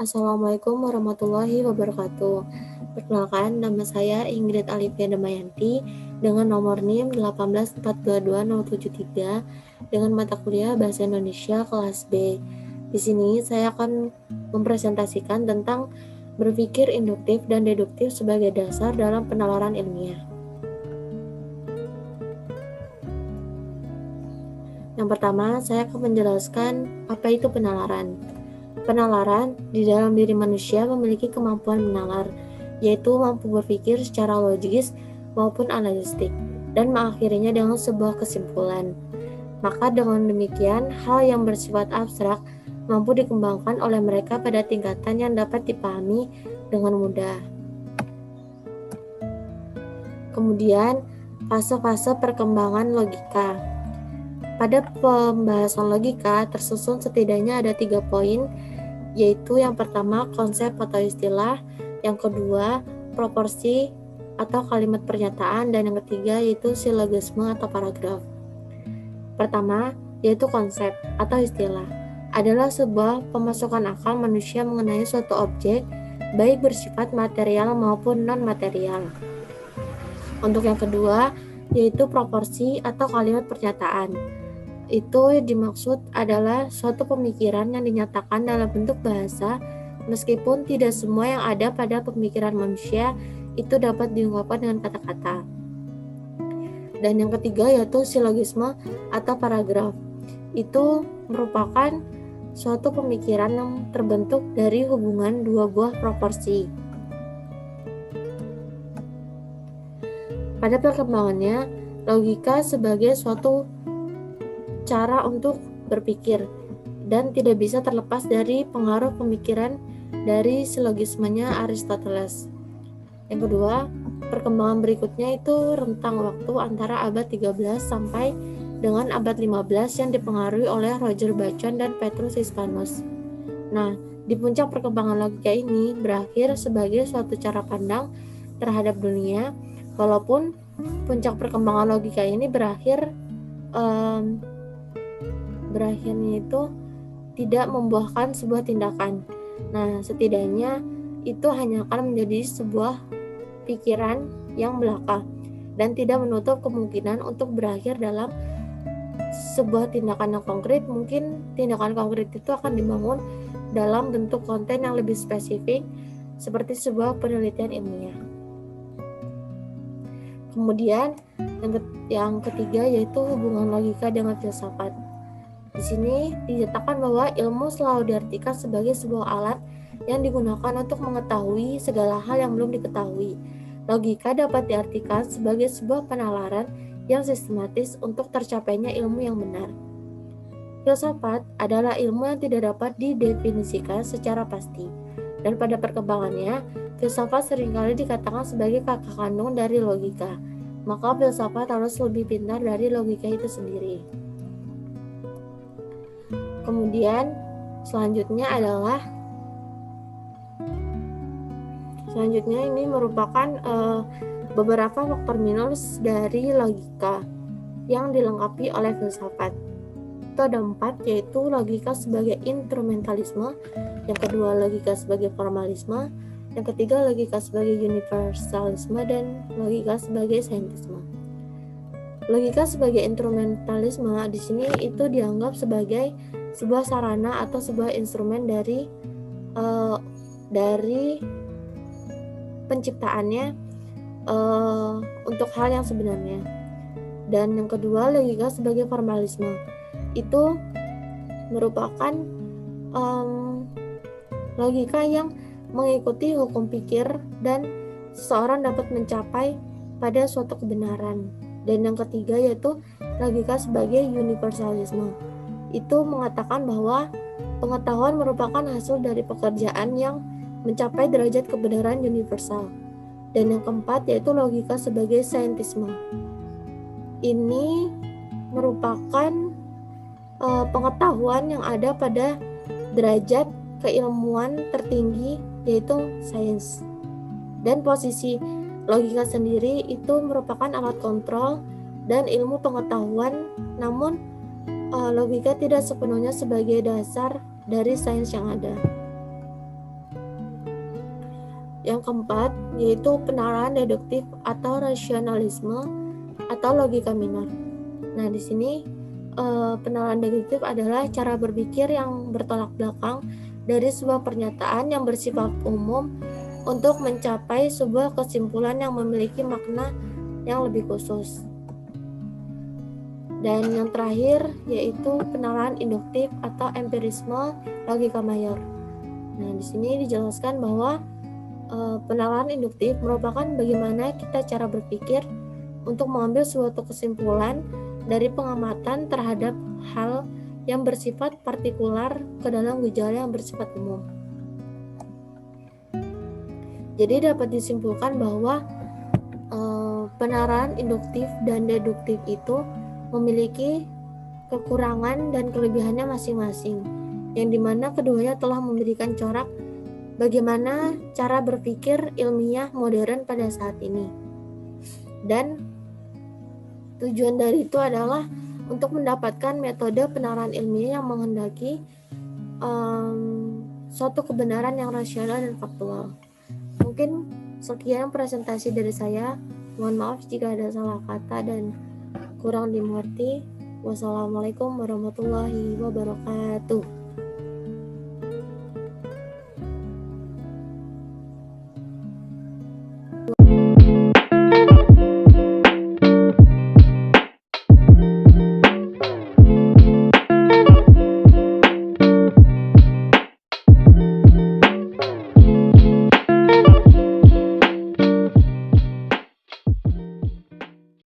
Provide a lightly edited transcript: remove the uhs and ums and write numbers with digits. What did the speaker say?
Assalamualaikum warahmatullahi wabarakatuh. Perkenalkan, nama saya Ingrid Alivia Damayanti dengan nomor NIM 184220073 dengan mata kuliah Bahasa Indonesia kelas B. Di sini saya akan mempresentasikan tentang berpikir induktif dan deduktif sebagai dasar dalam penalaran ilmiah. Yang pertama, saya akan menjelaskan apa itu penalaran. Penalaran di dalam diri manusia memiliki kemampuan menalar, yaitu mampu berpikir secara logis maupun analistik, dan mengakhirinya dengan sebuah kesimpulan. Maka dengan demikian, hal yang bersifat abstrak mampu dikembangkan oleh mereka pada tingkatan yang dapat dipahami dengan mudah. Kemudian, fase-fase perkembangan logika. Pada pembahasan logika tersusun setidaknya ada 3 poin, yaitu yang pertama konsep atau istilah, yang kedua proporsi atau kalimat pernyataan, dan yang ketiga yaitu silogisme atau paragraf. Pertama, yaitu konsep atau istilah, adalah sebuah pemasukan akal manusia mengenai suatu objek, baik bersifat material maupun non-material. Untuk yang kedua, yaitu proporsi atau kalimat pernyataan. Itu dimaksud adalah suatu pemikiran yang dinyatakan dalam bentuk bahasa, meskipun tidak semua yang ada pada pemikiran manusia itu dapat diungkapkan dengan kata-kata. Dan yang ketiga yaitu silogisme atau paragraf. Itu merupakan suatu pemikiran yang terbentuk dari hubungan dua buah proporsi. Pada perkembangannya, logika sebagai suatu cara untuk berpikir dan tidak bisa terlepas dari pengaruh pemikiran dari silogismenya Aristoteles. Yang kedua, perkembangan berikutnya itu rentang waktu antara abad 13 sampai dengan abad 15 yang dipengaruhi oleh Roger Bacon dan Petrus Hispanus. Nah, di puncak perkembangan logika ini berakhir sebagai suatu cara pandang terhadap dunia, walaupun puncak perkembangan logika ini berakhirnya itu tidak membuahkan sebuah tindakan. Nah, setidaknya itu hanya akan menjadi sebuah pikiran yang belaka dan tidak menutup kemungkinan untuk berakhir dalam sebuah tindakan yang konkret. Mungkin tindakan konkret itu akan dibangun dalam bentuk konten yang lebih spesifik seperti sebuah penelitian ilmiah. Kemudian yang ketiga yaitu hubungan logika dengan filsafat. Di sini dinyatakan bahwa ilmu selalu diartikan sebagai sebuah alat yang digunakan untuk mengetahui segala hal yang belum diketahui. Logika dapat diartikan sebagai sebuah penalaran yang sistematis untuk tercapainya ilmu yang benar. Filsafat adalah ilmu yang tidak dapat didefinisikan secara pasti, dan pada perkembangannya, filsafat seringkali dikatakan sebagai kakak kandung dari logika. Maka filsafat harus lebih pintar dari logika itu sendiri. Kemudian selanjutnya ini merupakan beberapa faktor minus dari logika yang dilengkapi oleh filsafat. Itu ada 4, yaitu logika sebagai instrumentalisme, yang kedua logika sebagai formalisme, yang ketiga logika sebagai universalisme, dan logika sebagai saintisme. Logika sebagai instrumentalisme di sini itu dianggap sebagai sebuah sarana atau sebuah instrumen dari penciptaannya untuk hal yang sebenarnya. Dan yang kedua logika sebagai formalisme itu merupakan logika yang mengikuti hukum pikir dan seseorang dapat mencapai pada suatu kebenaran. Dan yang ketiga yaitu logika sebagai universalisme. Itu mengatakan bahwa pengetahuan merupakan hasil dari pekerjaan yang mencapai derajat kebenaran universal. Dan yang keempat yaitu logika sebagai saintisme. Ini merupakan pengetahuan yang ada pada derajat keilmuan tertinggi yaitu sains. Dan posisi logika sendiri itu merupakan alat kontrol dan ilmu pengetahuan, namun logika tidak sepenuhnya sebagai dasar dari sains yang ada. Yang keempat, yaitu penalaran deduktif atau rasionalisme atau logika minor. Nah, di sini penalaran deduktif adalah cara berpikir yang bertolak belakang dari sebuah pernyataan yang bersifat umum untuk mencapai sebuah kesimpulan yang memiliki makna yang lebih khusus. Dan yang terakhir yaitu penalaran induktif atau empirisme logika mayor. Nah, di sini dijelaskan bahwa penalaran induktif merupakan bagaimana kita cara berpikir untuk mengambil suatu kesimpulan dari pengamatan terhadap hal yang bersifat partikular ke dalam gejala yang bersifat umum. Jadi dapat disimpulkan bahwa penalaran induktif dan deduktif itu memiliki kekurangan dan kelebihannya masing-masing, yang dimana keduanya telah memberikan corak bagaimana cara berpikir ilmiah modern pada saat ini. Dan tujuan dari itu adalah untuk mendapatkan metode penalaran ilmiah yang menghendaki suatu kebenaran yang rasional dan faktual. Mungkin sekian presentasi dari saya. Mohon maaf jika ada salah kata dan kurang dimengerti. Wassalamualaikum warahmatullahi wabarakatuh.